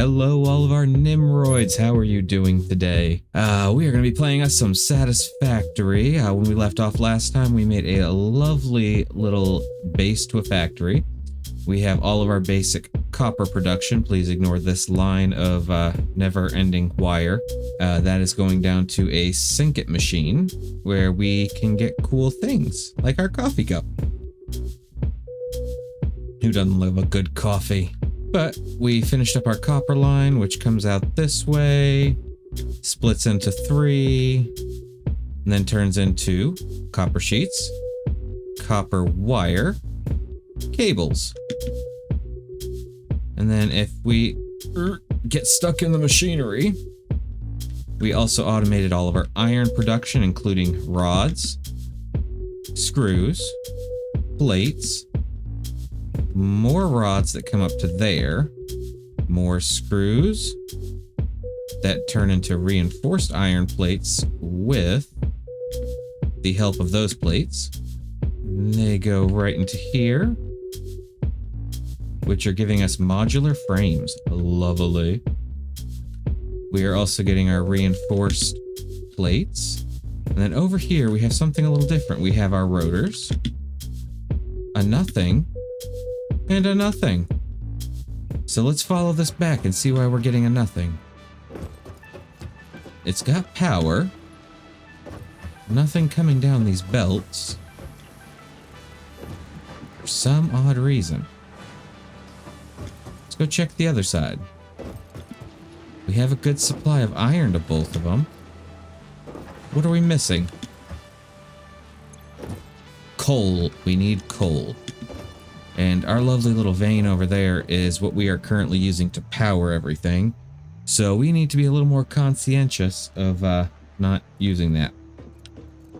Hello, all of our Nimroids. How are you doing today? We are going to be playing us some Satisfactory. When we left off last time, we made a lovely little base to a factory. We have all of our basic copper production. Please ignore this line of never-ending wire. That is going down to a Ficit machine where we can get cool things, like our coffee cup. Who doesn't love a good coffee? But we finished up our copper line, which comes out this way, splits into 3, and then turns into copper sheets, copper wire, cables. And then if we get stuck in the machinery, we also automated all of our iron production, including rods, screws, plates, more rods that come up to there, more screws that turn into reinforced iron plates with the help of those plates. And they go right into here, which are giving us modular frames. Lovely. We are also getting our reinforced plates. And then over here, we have something a little different. We have our rotors, a nothing, and a nothing. So let's follow this back and see why we're getting a nothing. It's got power. Nothing coming down these belts. For some odd reason. Let's go check the other side. We have a good supply of iron to both of them. What are we missing? Coal. We need coal. And our lovely little vein over there is what we are currently using to power everything. So we need to be a little more conscientious of not using that.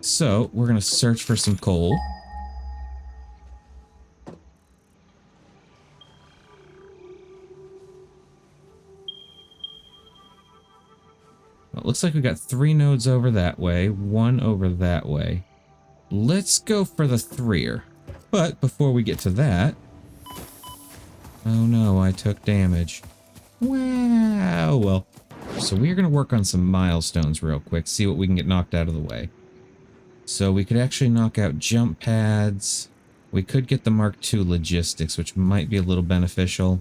So we're going to search for some coal. Well, it looks like we got 3 nodes over that way, 1 over that way. Let's go for the 3er. But before we get to that... Oh no, I took damage. Wow, well. So we're going to work on some milestones real quick, see what we can get knocked out of the way. So we could actually knock out jump pads. We could get the Mark II logistics, which might be a little beneficial.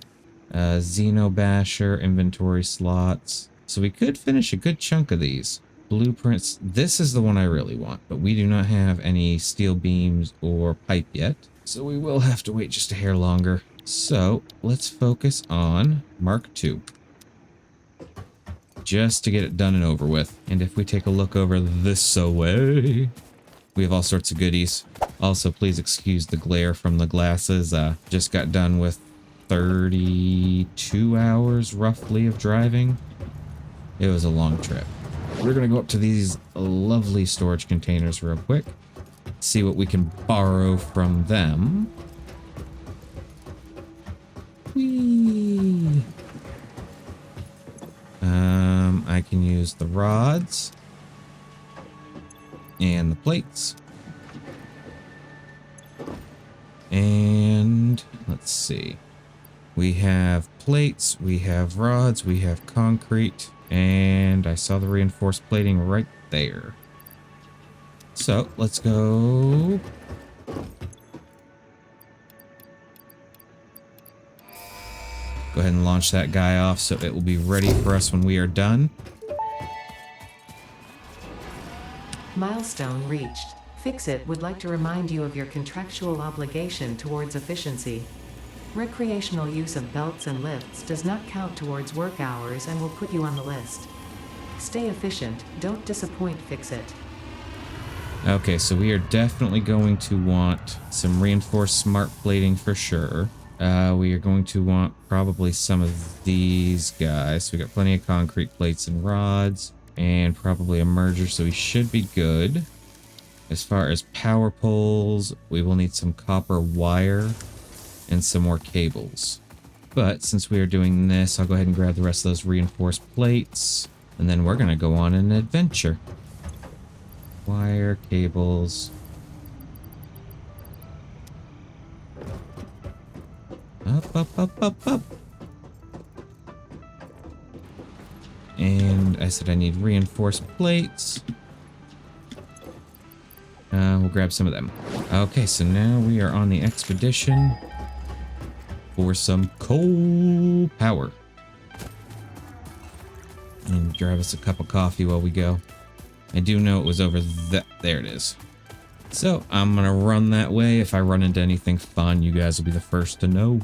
Xeno Basher, inventory slots. So we could finish a good chunk of these. Blueprints. This is the one I really want, but we do not have any steel beams or pipe yet, so we will have to wait just a hair longer. So let's focus on Mark II, just to get it done and over with. And if we take a look over this way, we have all sorts of goodies. Also, please excuse the glare from the glasses. Just got done with 32 hours roughly of driving. It was a long trip. We're going to go up to these lovely storage containers real quick. See what we can borrow from them. Whee! I can use the rods. And the plates. And let's see. We have plates, we have rods, we have concrete. And I saw the reinforced plating right there. So, let's go. Go ahead and launch that guy off so it will be ready for us when we are done. Milestone reached. Ficit would like to remind you of your contractual obligation towards efficiency. Recreational use of belts and lifts does not count towards work hours and will put you on the list. Stay efficient, don't disappoint Ficit. Okay, so we are definitely going to want some reinforced smart plating for sure. We are going to want probably some of these guys. So we got plenty of concrete plates and rods, and probably a merger, so we should be good. As far as power poles, we will need some copper wire and some more cables. But since we are doing this, I'll go ahead and grab the rest of those reinforced plates, and then we're going to go on an adventure. Wire, cables. Up, up, up, up, up. And I said I need reinforced plates. We'll grab some of them. Okay, so now we are on the expedition for some coal power. And grab us a cup of coffee while we go. I do know it was over that. There it is. So I'm gonna run that way. If I run into anything fun, you guys will be the first to know.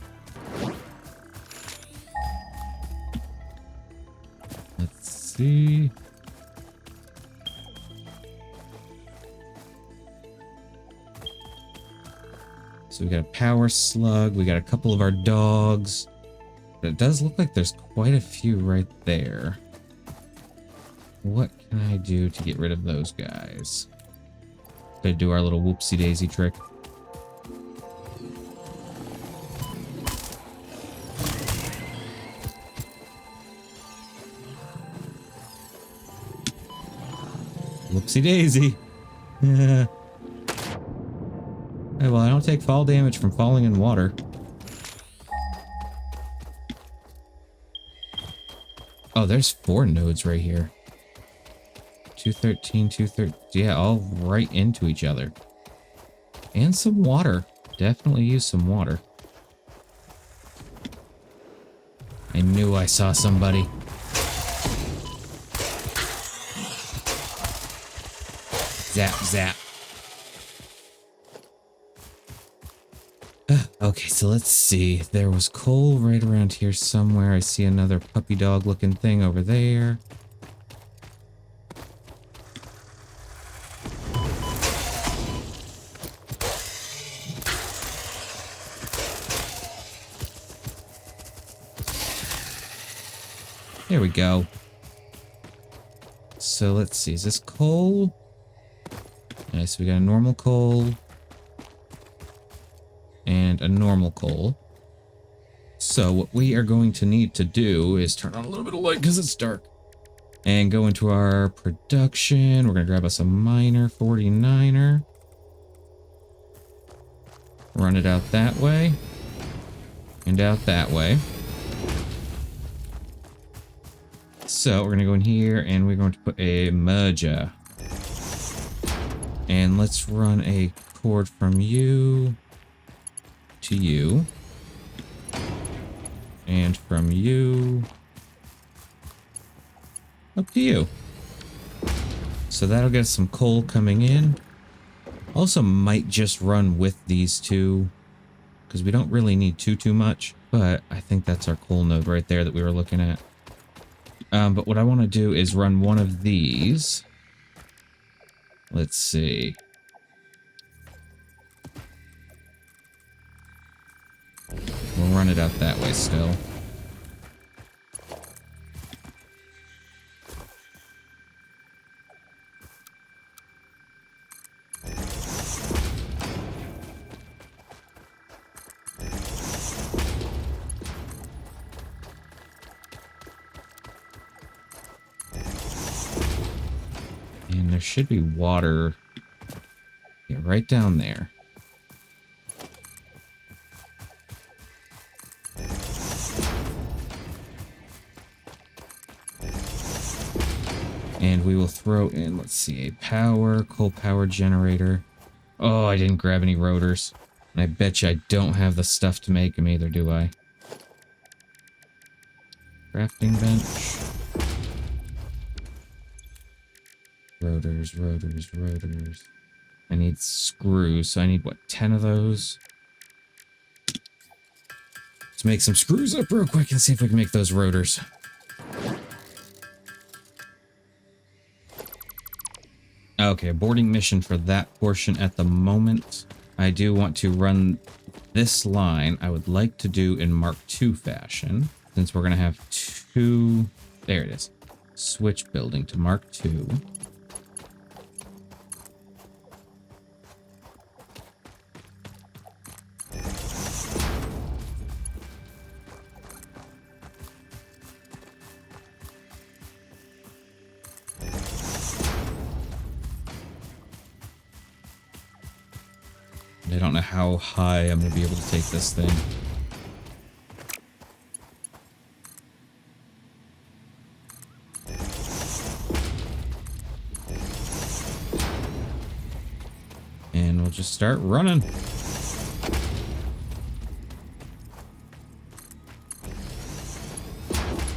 Let's see. So we got a power slug. We got a couple of our dogs. But it does look like there's quite a few right there. What can I do to get rid of those guys? Gonna do our little whoopsie daisy trick. Whoopsie daisy. Yeah. Hey, well, I don't take fall damage from falling in water. Oh, there's 4 nodes right here. 213, 213. Yeah, all right into each other. And some water. Definitely use some water. I knew I saw somebody. Zap, zap. Okay, so let's see. There was coal right around here somewhere. I see another puppy dog looking thing over there. There we go. So let's see. Is this coal? Nice. We got a normal coal. And a normal coal. So what we are going to need to do is turn on a little bit of light because it's dark. And go into our production. We're going to grab us a miner 49er. Run it out that way. And out that way. So we're going to go in here and we're going to put a merger. And let's run a cord from you to you. And from you up to you. So that'll get some coal coming in. Also might just run with these two because we don't really need too much, but I think that's our coal node right there that we were looking at. But what I want to do is run one of these. Let's see. We'll run it out that way still. And there should be water, yeah, right down there. And we will throw in, let's see, a coal power generator. Oh, I didn't grab any rotors. And I bet you I don't have the stuff to make them either, do I? Crafting bench. Rotors. I need screws, so I need, what, 10 of those? Let's make some screws up real quick and see if we can make those rotors. Okay, boarding mission for that portion at the moment. I do want to run this line. I would like to do in Mark II fashion, since we're going to have 2... There it is. Switch building to Mark II. I don't know how high I'm going to be able to take this thing. we'll just start running.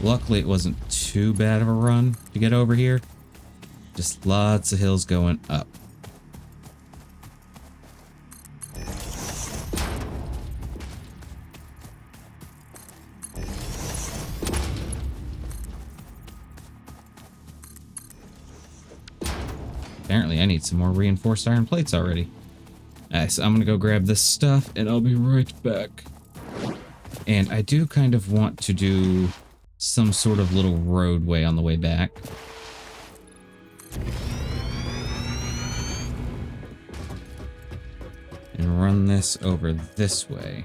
Luckily, it wasn't too bad of a run to get over here. Just lots of hills going up. Apparently, I need some more reinforced iron plates already. Alright, so I'm gonna go grab this stuff, and I'll be right back. And I do kind of want to do some sort of little roadway on the way back. And run this over this way.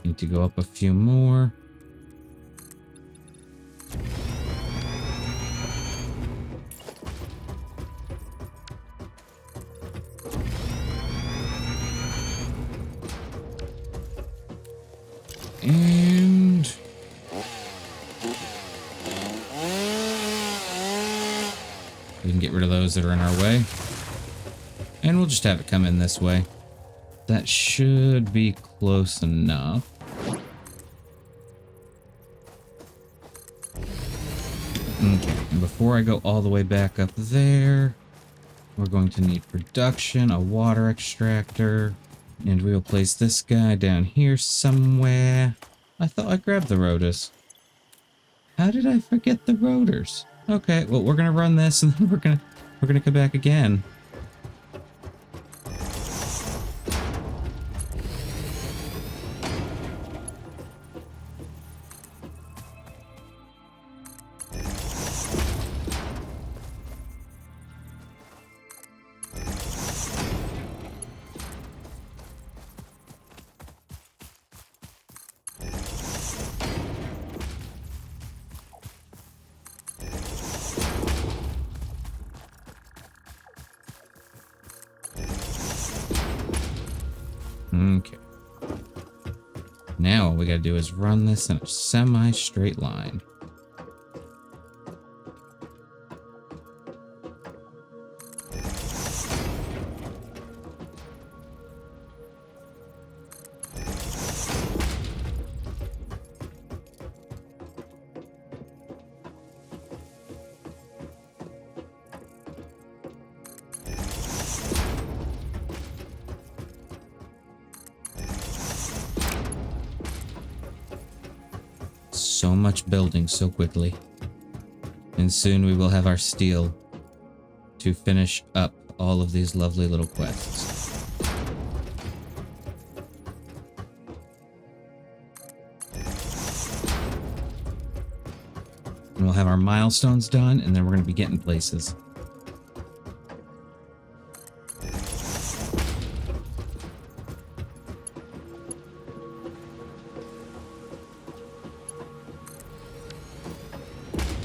Need to go up a few more. And we can get rid of those that are in our way. And we'll just have it come in this way. That should be close enough. Okay, and before I go all the way back up there, we're going to need production, a water extractor, and we will place this guy down here somewhere. I thought I grabbed the rotors. How did I forget the rotors? Okay, well, we're gonna run this and then we're gonna come back again. Okay. Now all we gotta do is run this in a semi-straight line. So much building so quickly. And soon we will have our steel to finish up all of these lovely little quests. And we'll have our milestones done, and then we're going to be getting places.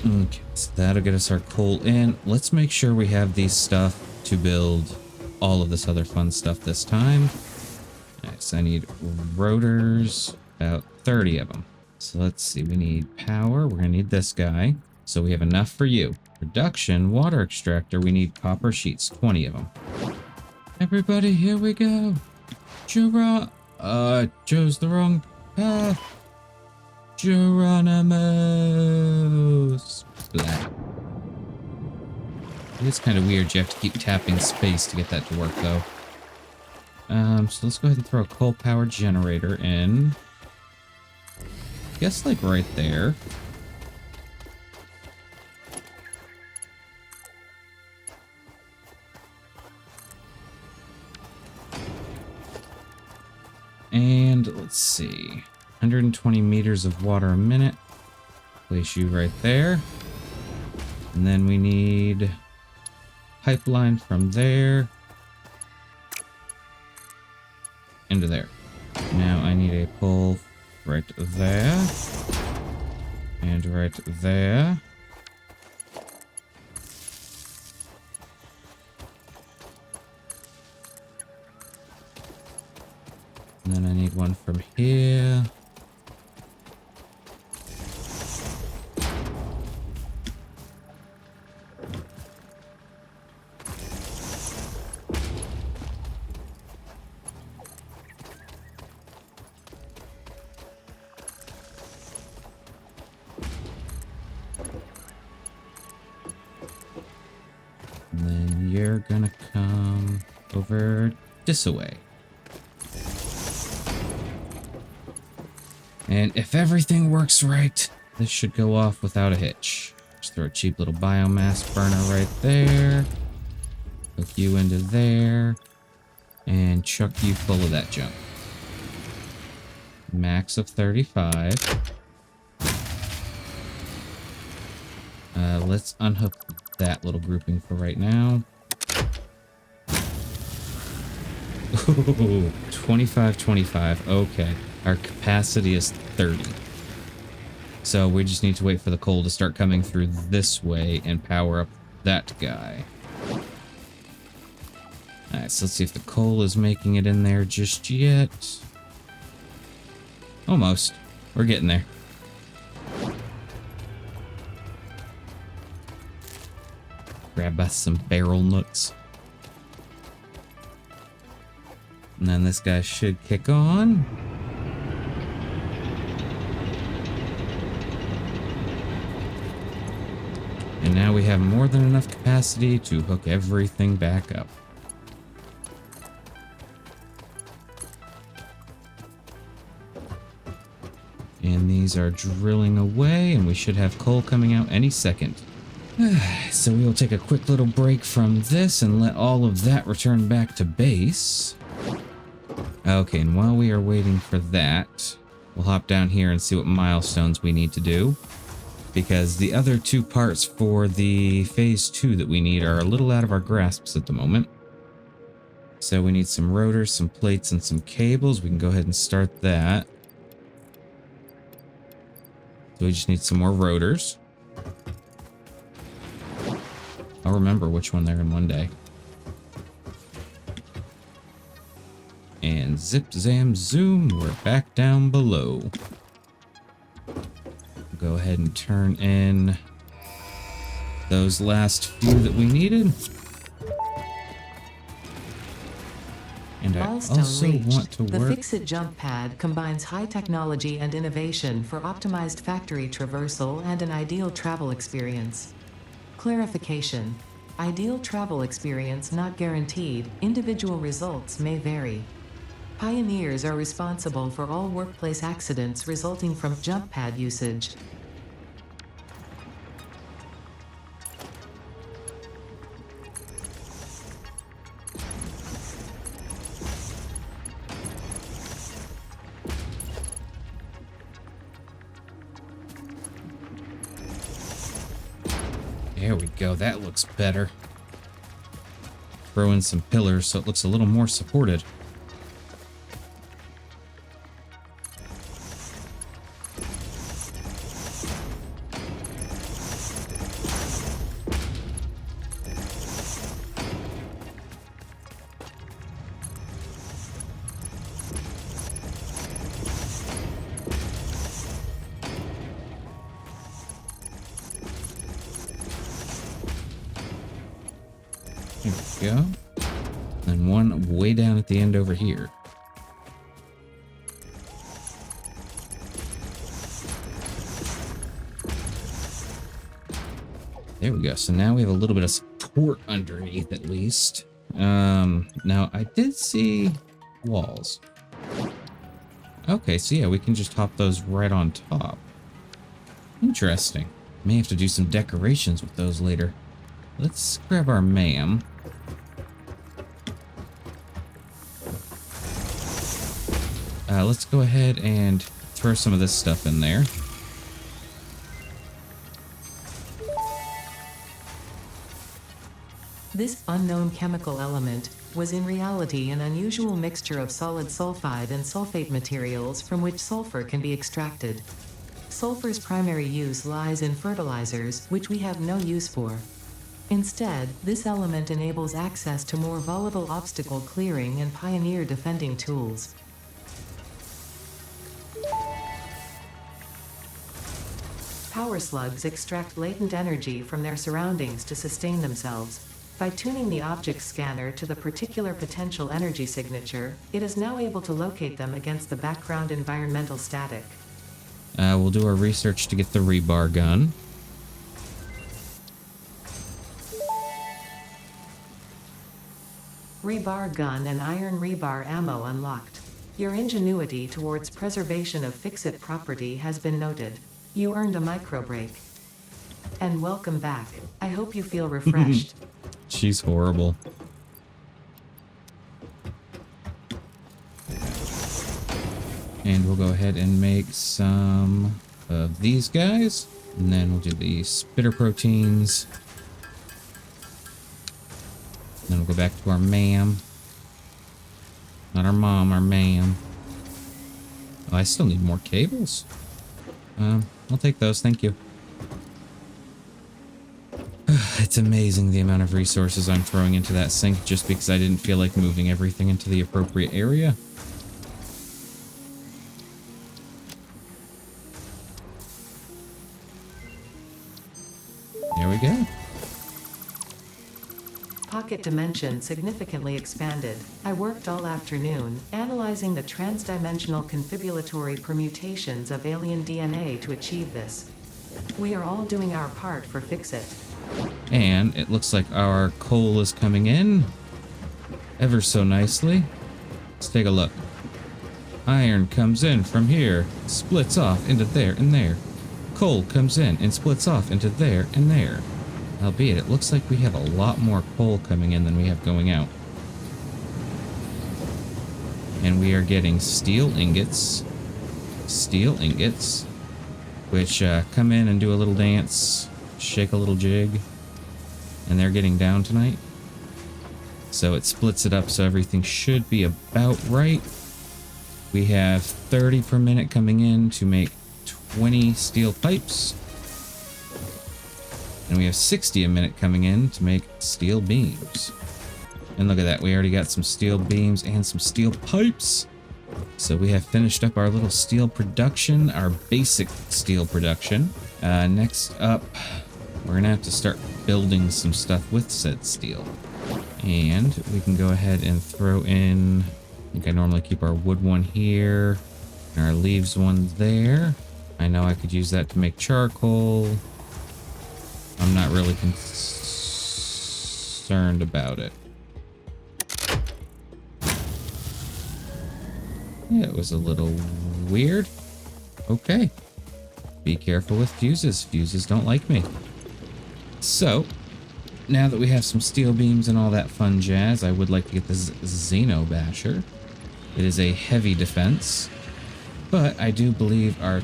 Okay, so that'll get us our coal in. Let's make sure we have these stuff to build all of this other fun stuff this time. Alright, so I need rotors, about 30 of them. So let's see, we need power. We're gonna need this guy. So we have enough for you. Production, water extractor, we need copper sheets, 20 of them. Everybody, here we go. Chose the wrong path. Geronimo's. Blah. It's kind of weird. You have to keep tapping space to get that to work, though. So let's go ahead and throw a coal-powered generator in. I guess, like, right there. And let's see. 120 meters of water a minute. Place you right there. And then we need pipeline from there into there. Now I need a pole right there and right there. And then I need one from here. And then you're gonna come over this way. And if everything works right, this should go off without a hitch. Just throw a cheap little biomass burner right there. Hook you into there. And chuck you full of that junk. Max of 35. Let's unhook that little grouping for right now. Ooh, 25, 25. Okay. Our capacity is 30. So we just need to wait for the coal to start coming through this way and power up that guy. Alright, so let's see if the coal is making it in there just yet. Almost. We're getting there. Grab us some barrel nuts. And then this guy should kick on. And now we have more than enough capacity to hook everything back up. And these are drilling away, and we should have coal coming out any second. So we will take a quick little break from this and let all of that return back to base. Okay, and while we are waiting for that, we'll hop down here and see what milestones we need to do. Because the other two parts for the phase 2 that we need are a little out of our grasps at the moment. So we need some rotors, some plates, and some cables. We can go ahead and start that. So we just need some more rotors. I'll remember which one they're in one day. And zip, zam, zoom, we're back down below. Go ahead and turn in those last few that we needed. And I also want to The work... Ficit jump pad combines high technology and innovation for optimized factory traversal and an ideal travel experience. Clarification. Ideal travel experience not guaranteed, individual results may vary. Pioneers are responsible for all workplace accidents resulting from jump pad usage. There we go, that looks better. Throw in some pillars so it looks a little more supported. There we go. And one way down at the end over here. There we go. So now we have a little bit of support underneath at least. Now I did see walls. Okay, so yeah, we can just hop those right on top. Interesting. May have to do some decorations with those later. Let's grab our ma'am. Let's go ahead and throw some of this stuff in there. This unknown chemical element was in reality an unusual mixture of solid sulfide and sulfate materials from which sulfur can be extracted. Sulfur's primary use lies in fertilizers, which we have no use for. Instead, this element enables access to more volatile obstacle clearing and pioneer defending tools. Power slugs extract latent energy from their surroundings to sustain themselves. By tuning the object scanner to the particular potential energy signature, it is now able to locate them against the background environmental static. We'll do our research to get the rebar gun. Rebar gun and iron rebar ammo unlocked. Your ingenuity towards preservation of Ficit property has been noted. You earned a micro break. And welcome back. I hope you feel refreshed. She's horrible. And we'll go ahead and make some of these guys. And then we'll do the spitter proteins. Then we'll go back to our ma'am. Not our mom, our ma'am. Oh, I still need more cables. I'll take those, thank you. It's amazing the amount of resources I'm throwing into that sink just because I didn't feel like moving everything into the appropriate area. There we go. Pocket dimension significantly expanded. I worked all afternoon, analyzing the transdimensional confibulatory permutations of alien DNA to achieve this. We are all doing our part for Ficit. And it looks like our coal is coming in ever so nicely. Let's take a look. Iron comes in from here, splits off into there and there. Coal comes in and splits off into there and there. Albeit, it looks like we have a lot more coal coming in than we have going out. And we are getting steel ingots, which come in and do a little dance, shake a little jig, and they're getting down tonight. So it splits it up so everything should be about right. We have 30 per minute coming in to make 20 steel pipes. And we have 60 a minute coming in to make steel beams. And look at that, we already got some steel beams and some steel pipes. So we have finished up our little steel production, our basic steel production. Next up, we're gonna have to start building some stuff with said steel. And we can go ahead and throw in, I think I normally keep our wood one here, and our leaves one there. I know I could use that to make charcoal. I'm not really concerned about it. Yeah, it was a little weird. Okay. Be careful with fuses. Fuses don't like me. So, now that we have some steel beams and all that fun jazz, I would like to get this Xeno Basher. It is a heavy defense, but I do believe our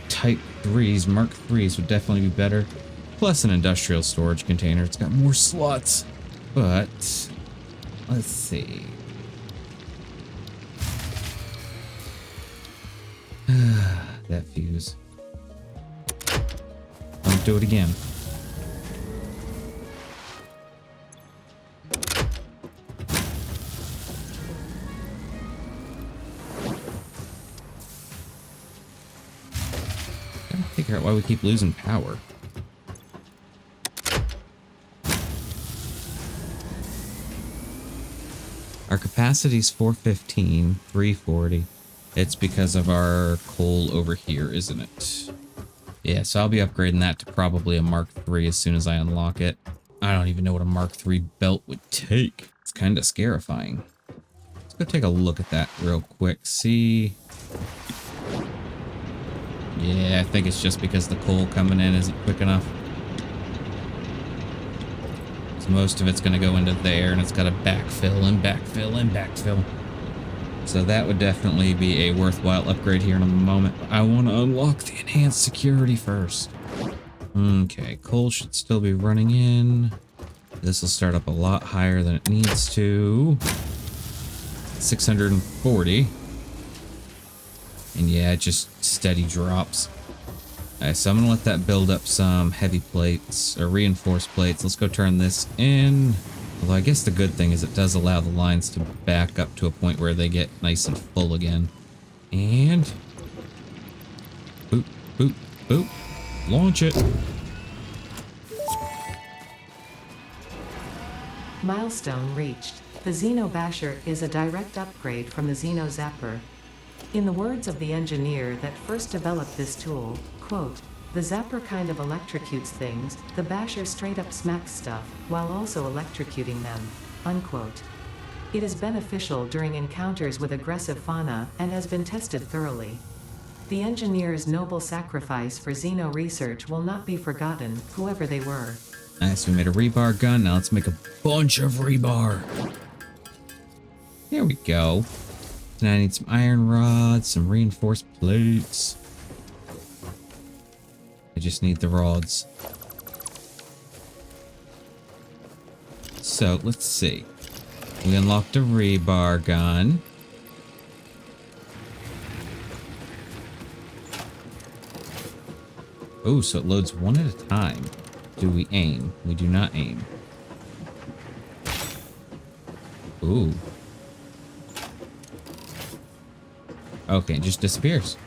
Type 3s, Mark 3s, would definitely be better. Plus an industrial storage container. It's got more slots. But, let's see. That fuse. Don't do it again. Gotta figure out why we keep losing power. Our capacity is 415, 340. It's because of our coal over here, isn't it? Yeah, so I'll be upgrading that to probably a Mark III as soon as I unlock it. I don't even know what a Mark III belt would take. It's kind of scarifying. Let's go take a look at that real quick. See? Yeah, I think it's just because the coal coming in isn't quick enough. So most of it's going to go into there, and it's got to backfill and backfill and backfill. So that would definitely be a worthwhile upgrade here in a moment. But I want to unlock the enhanced security first. Okay, coal should still be running in. This will start up a lot higher than it needs to. 640. And yeah, it just steady drops. Alright, so I'm gonna let that build up some heavy plates, or reinforced plates. Let's go turn this in. Although I guess the good thing is it does allow the lines to back up to a point where they get nice and full again. And... boop, boop, boop. Launch it. Milestone reached. The Xeno Basher is a direct upgrade from the Xeno Zapper. In the words of the engineer that first developed this tool, quote, "The Zapper kind of electrocutes things, the Basher straight up smacks stuff, while also electrocuting them," unquote. It is beneficial during encounters with aggressive fauna and has been tested thoroughly. The engineer's noble sacrifice for Xeno research will not be forgotten, whoever they were. Nice, we made a rebar gun. Now let's make a bunch of rebar. There we go. Now I need some iron rods, some reinforced plates. I just need the rods. So, let's see. We unlocked a rebar gun. Oh, so it loads one at a time. Do we aim? We do not aim. Ooh. Okay, it just disappears.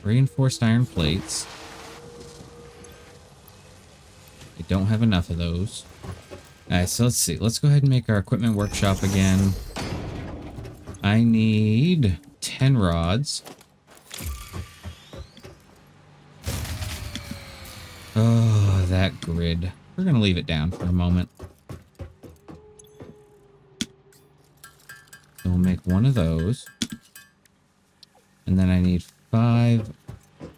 Reinforced iron plates. I don't have enough of those. Alright, so let's see. Let's go ahead and make our equipment workshop again. I need 10 rods. Oh, that grid. We're going to leave it down for a moment. So we'll make one of those. And then I need 5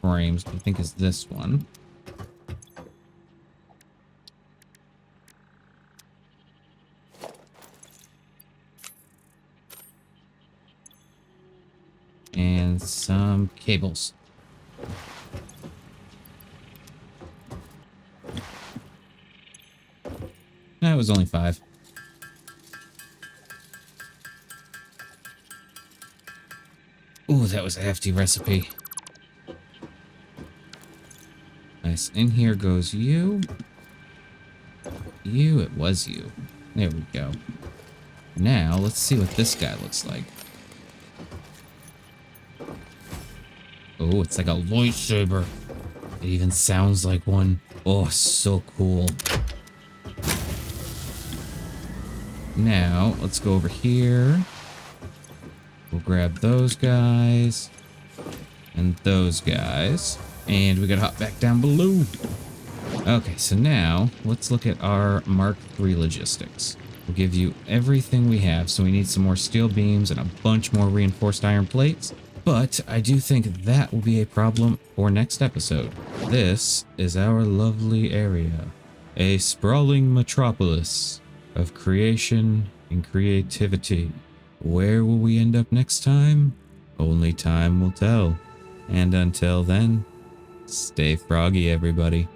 frames, which I think is this one. And some cables. No, it was only 5. Ooh, that was a hefty recipe. Nice. In here goes you. You, it was you. There we go. Now, let's see what this guy looks like. Oh, it's like a lightsaber. It even sounds like one. Oh, so cool. Now, let's go over here. We'll grab those guys. And those guys. And we gotta hop back down below. Okay, so now, let's look at our Mark III logistics. We'll give you everything we have. So we need some more steel beams and a bunch more reinforced iron plates. But I do think that will be a problem for next episode. This is our lovely area. A sprawling metropolis of creation and creativity. Where will we end up next time? Only time will tell. And until then, stay froggy, everybody.